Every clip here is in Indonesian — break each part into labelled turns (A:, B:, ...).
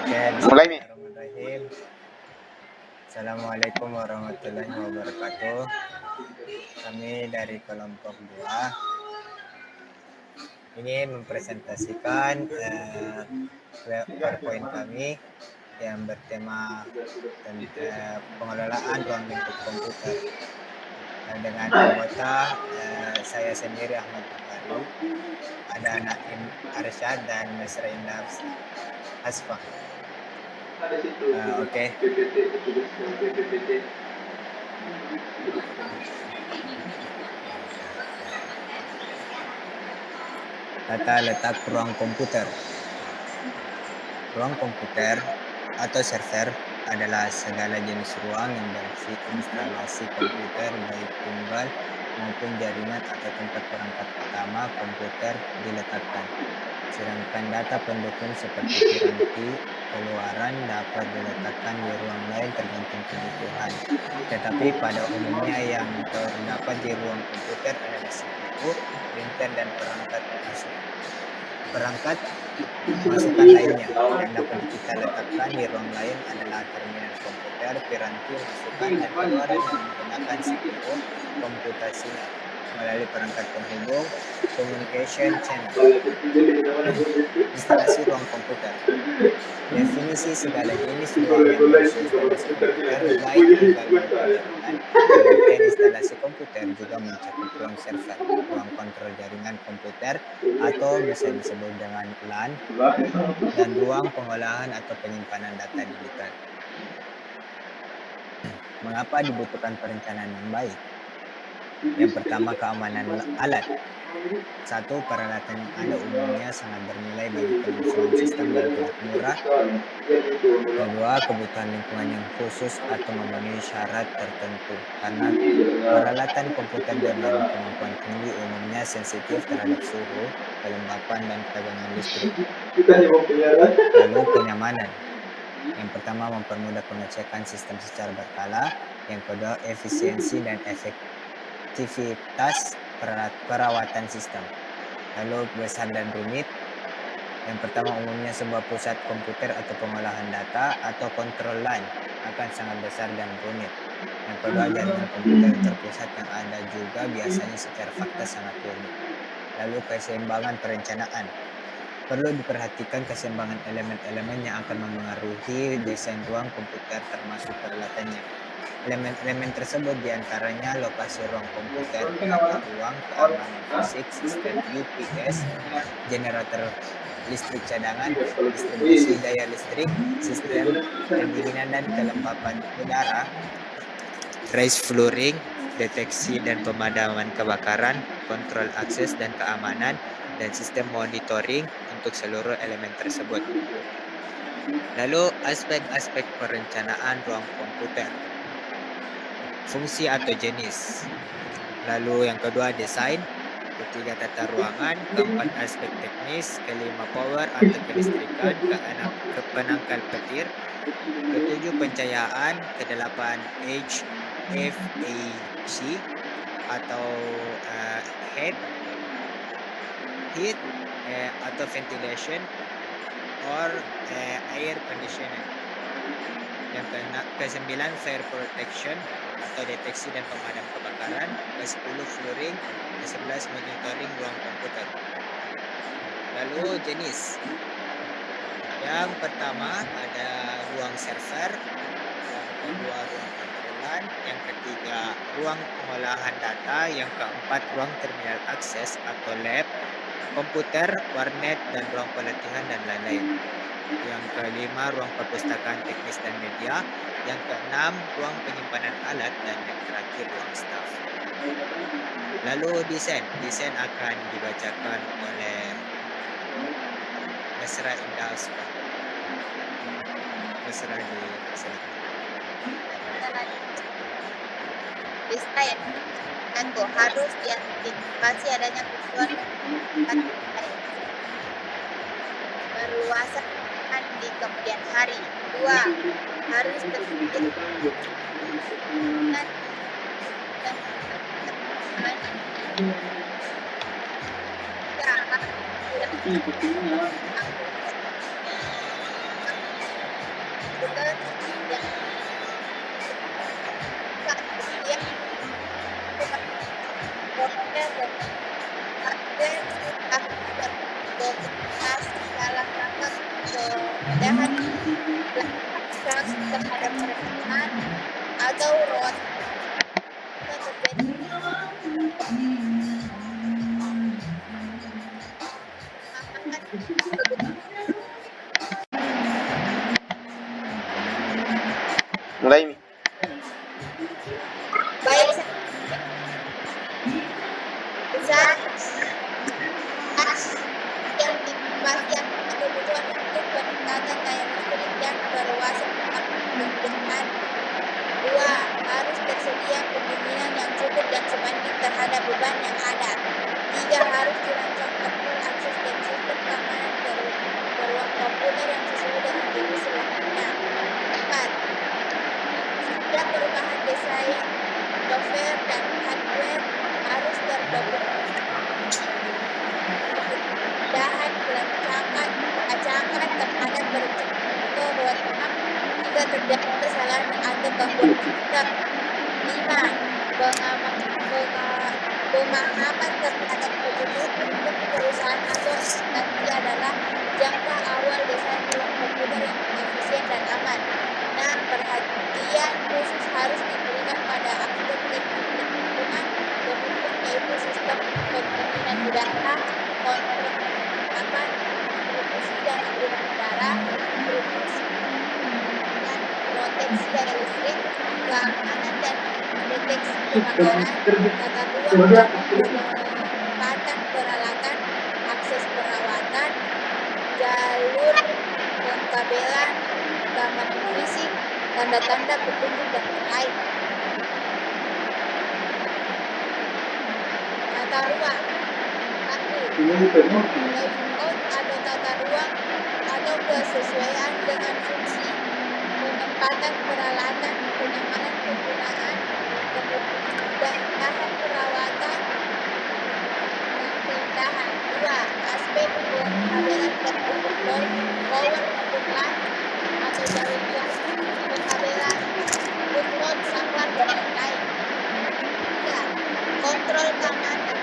A: Oke,
B: Mulai nih.
A: bismillahirrahmanirrahim. Assalamualaikum warahmatullahi wabarakatuh. Kami dari kelompok 2 ingin mempresentasikan PowerPoint kami yang bertema pengelolaan ruang lingkup komputer. Dengan anggota saya sendiri Ahmad Bukhari, ada Naim Arsyad dan Mesra Indah Hasfa. Oke. Tata letak ruang komputer. Ruang komputer atau server adalah segala jenis ruang yang berisi instalasi komputer baik tunggal maupun jaringan atau tempat perangkat utama komputer diletakkan. Sedangkan data pendukung seperti piranti keluaran dapat diletakkan di ruang lain tergantung kebutuhan. Tetapi pada umumnya yang terdapat di ruang komputer adalah CPU, printer, dan perangkat masukan lainnya. Yang dapat kita letakkan di ruang lain adalah terminal komputer, piranti masukan, dan keluaran yang menggunakan CPU, komputasi melalui perangkat penghubung, communication channel. Instalasi ruang komputer. Definisi segala jenis ruang yang berisi instalasi komputer, baik tunggal maupun jaringan. Pengertian instalasi komputer juga mencakup ruang server, ruang kontrol jaringan komputer atau bisa disebut dengan LAN, dan ruang pengolahan atau penyimpanan data digital. Mengapa dibutuhkan perencanaan yang baik? Yang pertama, keamanan alat. 1. Peralatan yang ada umumnya sangat bernilai bagi kelangsungan sistem dan tidak murah. 2. Kebutuhan lingkungan yang khusus atau memenuhi syarat tertentu. Karena peralatan komputer dengan kemampuan tinggi umumnya sensitif terhadap suhu, kelembapan, dan tegangan listrik. Lalu kenyamanan. Yang pertama, mempermudah pengecekan sistem secara berkala. Yang kedua, efisiensi dan efektivitas perawatan sistem. Lalu besar dan rumit. Yang pertama, umumnya sebuah pusat komputer atau pengolahan data atau kontrol LAN akan sangat besar dan rumit. Yang kedua, jaringan komputer terpusat yang ada juga biasanya secara fakta sangat rumit. Lalu keseimbangan perencanaan. Perlu diperhatikan keseimbangan elemen-elemen yang akan memengaruhi desain ruang komputer termasuk peralatannya. Elemen-elemen tersebut diantaranya lokasi ruang komputer, penata ruang, keamanan fisik, sistem UPS, generator listrik cadangan, distribusi daya listrik, sistem pendinginan dan kelembapan udara, raised flooring, deteksi dan pemadaman kebakaran, kontrol akses dan keamanan, dan sistem monitoring untuk seluruh elemen tersebut. Lalu aspek-aspek perencanaan ruang komputer. Fungsi atau jenis. Lalu yang kedua, desain. Ketiga, tata ruangan. Keempat, aspek teknis. Kelima, power atau kelistrikan. Keenam, penangkal petir. Ketujuh, pencahayaan. Kedelapan, HVAC atau heat atau ventilation or air conditioning. Yang ke-9, fire protection atau deteksi dan pemadam kebakaran. Ke-10, flooring. Ke-11, monitoring ruang komputer. Lalu jenis. Yang pertama ada ruang server, yang kedua ruang kontrolan, yang ketiga ruang pengolahan data, yang keempat ruang terminal akses atau lab, komputer, warnet, dan ruang pelatihan dan lain-lain. Yang kelima, ruang perpustakaan teknis dan media. Yang keenam, ruang penyimpanan alat. Dan yang terakhir, ruang staf. Lalu desain. Desain akan dibacakan oleh Mesra Indah Hasfa. Mesra dipersilakan.
C: Desain satu, harus diantisipasi adanya kebutuhan perluasan di kemudian hari. 2. Harus tersedia kemudahan belakang terhadap perasaan atau rot terjadi
B: Mulai Mi.
C: baik zat yang dipastikan kebutuhan untuk peningkatan daya listrik dan perluasan penggunaan. 2. Harus tersedia pendinginan yang cukup dan sebanding terhadap beban yang ada. 3. Harus dirancang kabel akses dan sistem keamanan ke ruang komputer yang sesuai dengan jenis ruangnya. 4. Setiap perubahan desain, software, dan hardware harus kemudahan pelacakan terhadap perencanaan atau roadmap jika terjadi kesalahan atau gangguan sistem. 5. Pemahaman terhadap kebutuhan untuk perusahaan atau instansi adalah jangka awal desain ruang komputer yang efisien dan aman. 6. Perhatian khusus harus diberikan pada aspek teknis lingkungan pendukung yaitu sistem pendinginan udara, kontrol aman, distribusi dan aliran udara, distribusi dan proteksi daya listrik, keamanan dan deteksi kebakaran, tata ruang dan penempatan peralatan, akses perawatan, jalur pengkabelan, keamanan fisik, tanda-tanda petunjuk dan lain. Tata ruang. 1. Layout atau tata ruang atau kesesuaian dengan fungsi, penempatan peralatan, kenyamanan penggunaan, kemudahan perawatan, dan keindahan. 2. Aspek pengkabelan baik power maupun line atau jalur plastik, pengkabelan, bootload, saklar, dan lain-lain. 3. Kontrol keamanan.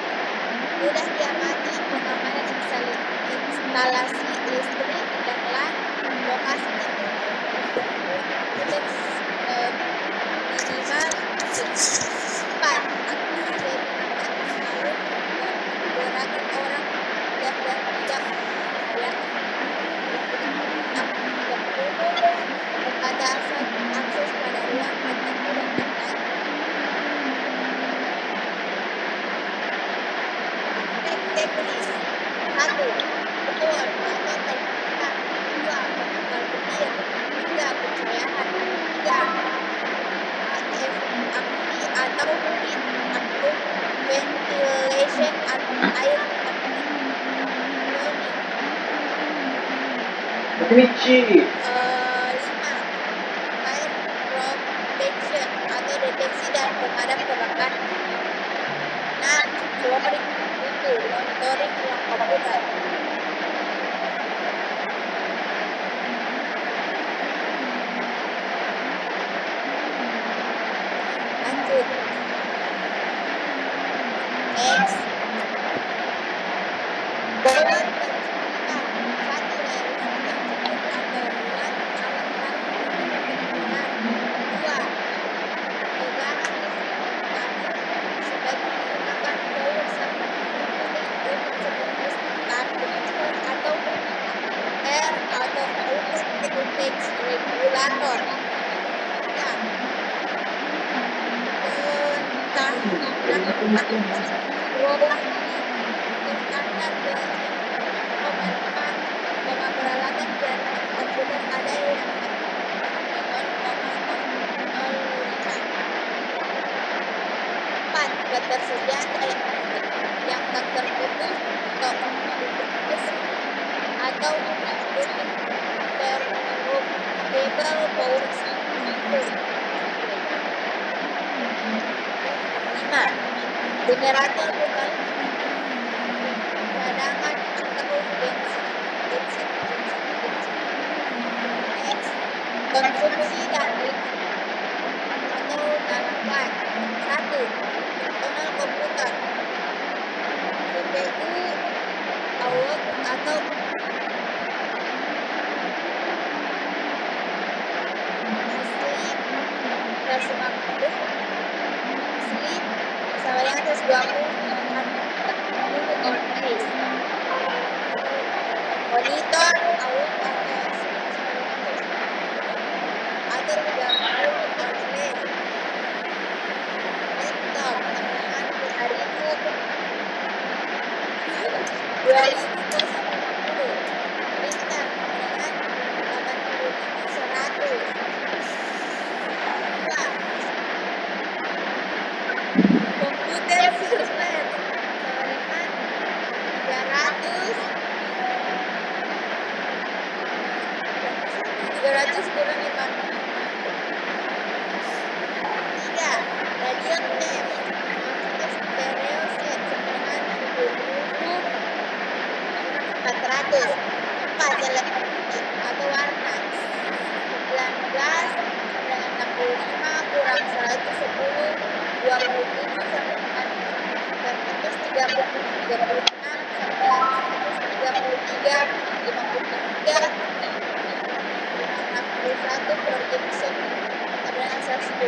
C: Mudah diamati pengamanan instalasi listrik dan LAN, lokasi tertutup, gangguan komputer minimal. 4. Aksesibilitas harus memudahkan orang yang tidak pembatasan akses pada ruang tertentu dan lain-lain. Teknis. 1. Betul atau terbuka. 2. Penangkal petir. 3. Pencahayaan. 3. AFI atau fluid vacuum ventilation atau air pembersih. 5. Fire protection atau deteksi dan pemadam kebakaran. 6. Flooring itu monitoring ruang komputer. Lanjut. Next. Power tercipta. 1. Daya listrik yang cukup atau bulan alat untuk pendinginan. 2. Tegangan listrik stabil sebaiknya menggunakan power supply unit seperti transistor atau air atau output voltage regulator. 3. Ruang standar peralatan jaringan komputer ada yang 0,005. 4. Ketersediaan daya listrik yang tak terputus atau atau interruptible power supply. 5. Generator berbasis cadangan atau bensin. Next. Konsumsi dan atau dalaman. 1. Personal komputer, CPU, power atau 150 sleep sama dengan 120 on pace. Monitor out atau sleep sama dengan 150 atau 30 on sleep. Laptop sama dengan 2000 sampai 50. Printer sama dengan 80.100. Komputer silver sama dengan 300 kurang 50. 3. Radio tape atau stereo set sama dengan 70.400. 4. Televisi atau warna 19 sama dengan 65 kurang 110 27 sama dengan 136 sama dengan 133 53 61 projection sama dengan 120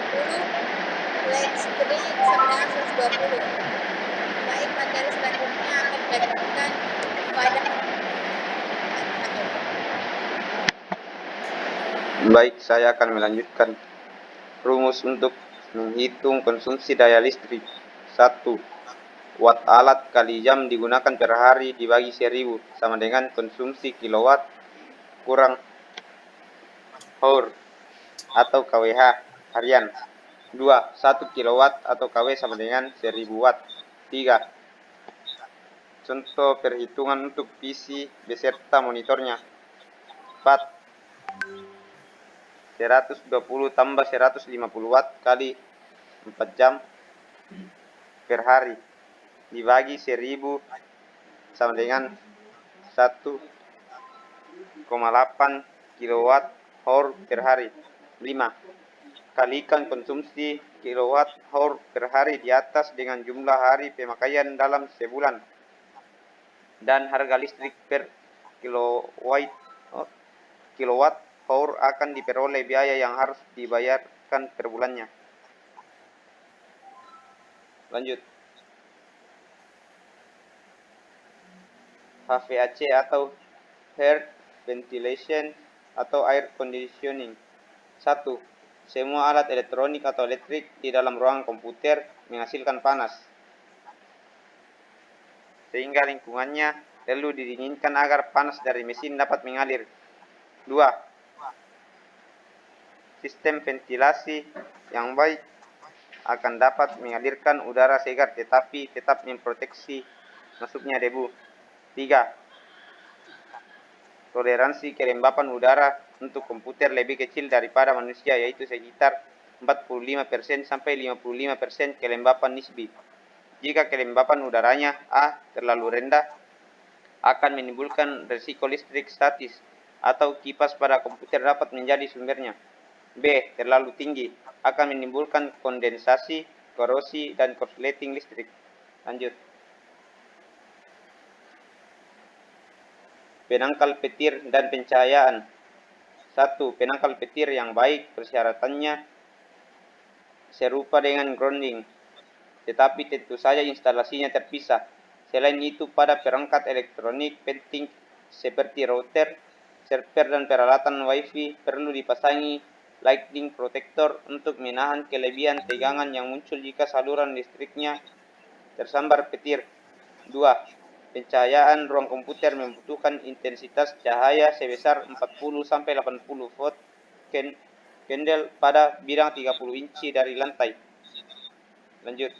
C: flat screen sama dengan 120. Baik, materi selanjutnya akan dibagikan pada
B: Baik, saya akan melanjutkan rumus untuk menghitung konsumsi daya listrik. 1. Watt alat kali jam digunakan per hari dibagi 1000 sama dengan konsumsi kilowatt kurang hour atau kWh harian. 2. 1 kilowatt atau kW sama dengan 1000 watt. 3. Contoh perhitungan untuk PC beserta monitornya. 4. 120 tambah 150 watt kali 4 jam per hari dibagi 1000 sama dengan 1,8 kilowatt hour per hari. 5. Kalikan konsumsi kilowatt hour per hari di atas dengan jumlah hari pemakaian dalam sebulan dan harga listrik per kilowatt hour akan diperoleh biaya yang harus dibayarkan per bulannya. Lanjut. HVAC atau Air Ventilation atau Air Conditioning. 1. Semua alat elektronik atau elektrik di dalam ruangan komputer menghasilkan panas, sehingga lingkungannya perlu didinginkan agar panas dari mesin dapat mengalir. 2. Sistem ventilasi yang baik akan dapat mengalirkan udara segar tetapi tetap memproteksi masuknya debu. 3. Toleransi kelembapan udara untuk komputer lebih kecil daripada manusia, yaitu sekitar 45% sampai 55% kelembapan nisbi. Jika kelembapan udaranya A terlalu rendah, akan menimbulkan risiko listrik statis atau kipas pada komputer dapat menjadi sumbernya. B. Terlalu tinggi, akan menimbulkan kondensasi, korosi, dan korsleting listrik. Lanjut. Penangkal petir dan pencahayaan. 1. Penangkal petir yang baik persyaratannya serupa dengan grounding, tetapi tentu saja instalasinya terpisah. Selain itu, pada perangkat elektronik penting seperti router, server, dan peralatan Wi-Fi perlu dipasangi lightning protector untuk menahan kelebihan tegangan yang muncul jika saluran listriknya tersambar petir. 2. Pencahayaan ruang komputer membutuhkan intensitas cahaya sebesar 40-80 watt candle pada bidang 30 inci dari lantai. Lanjut.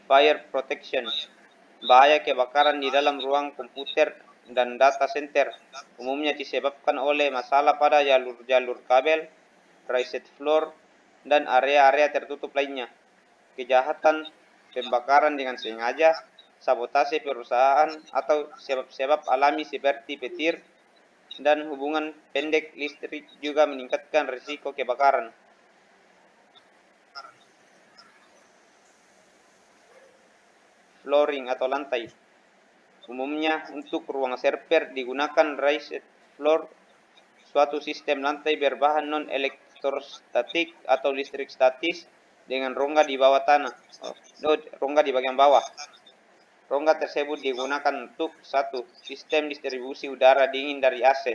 B: Fire protection. Bahaya kebakaran di dalam ruang komputer dan data center umumnya disebabkan oleh masalah pada jalur-jalur kabel, reset floor, dan area-area tertutup lainnya. Kejahatan pembakaran dengan sengaja, sabotase perusahaan, atau sebab-sebab alami seperti petir dan hubungan pendek listrik juga meningkatkan risiko kebakaran. Flooring atau lantai. Umumnya untuk ruang server digunakan raised floor suatu sistem lantai berbahan non-elektrostatik atau listrik statis dengan rongga di bawah tanah. Rongga di bagian bawah. Rongga tersebut digunakan untuk 1. Sistem distribusi udara dingin dari AC.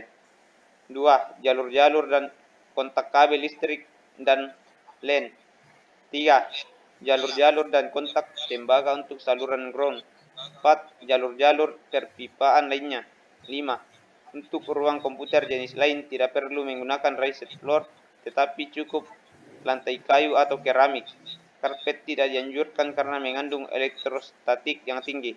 B: 2. Jalur-jalur dan kontak kabel listrik dan LAN. 3. Jalur-jalur dan kontak tembaga untuk saluran ground. 4. Jalur-jalur perpipaan lainnya. 5. Untuk ruang komputer jenis lain tidak perlu menggunakan raised floor, tetapi cukup lantai kayu atau keramik. Karpet tidak dianjurkan karena mengandung elektrostatik yang tinggi.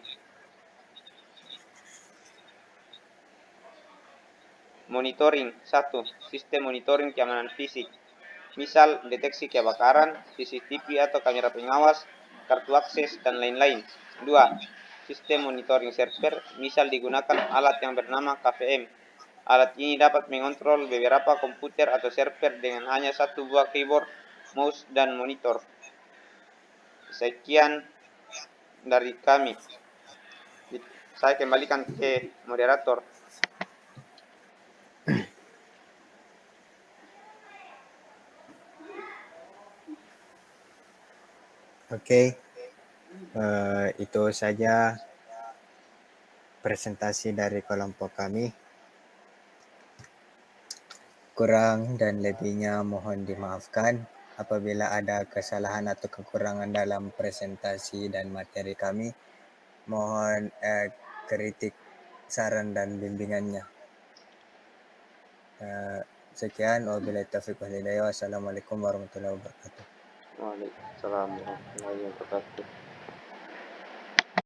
B: Monitoring 1. Sistem monitoring keamanan fisik. Misal deteksi kebakaran, CCTV atau kamera pengawas, kartu akses, dan lain-lain. 2. Sistem monitoring server, misal digunakan alat yang bernama KVM. Alat ini dapat mengontrol beberapa komputer atau server dengan hanya satu buah keyboard, mouse, dan monitor. Sekian dari kami. Saya kembalikan ke moderator.
A: Oke, itu saja presentasi dari kelompok kami. Kurang dan lebihnya mohon dimaafkan. Apabila ada kesalahan atau kekurangan dalam presentasi dan materi kami, mohon kritik, saran, dan bimbingannya. Sekian, wabillahi taufiq wal hidayah. Wassalamualaikum warahmatullahi wabarakatuh.
B: Waalaikumsalam warahmatullahi wabarakatuh.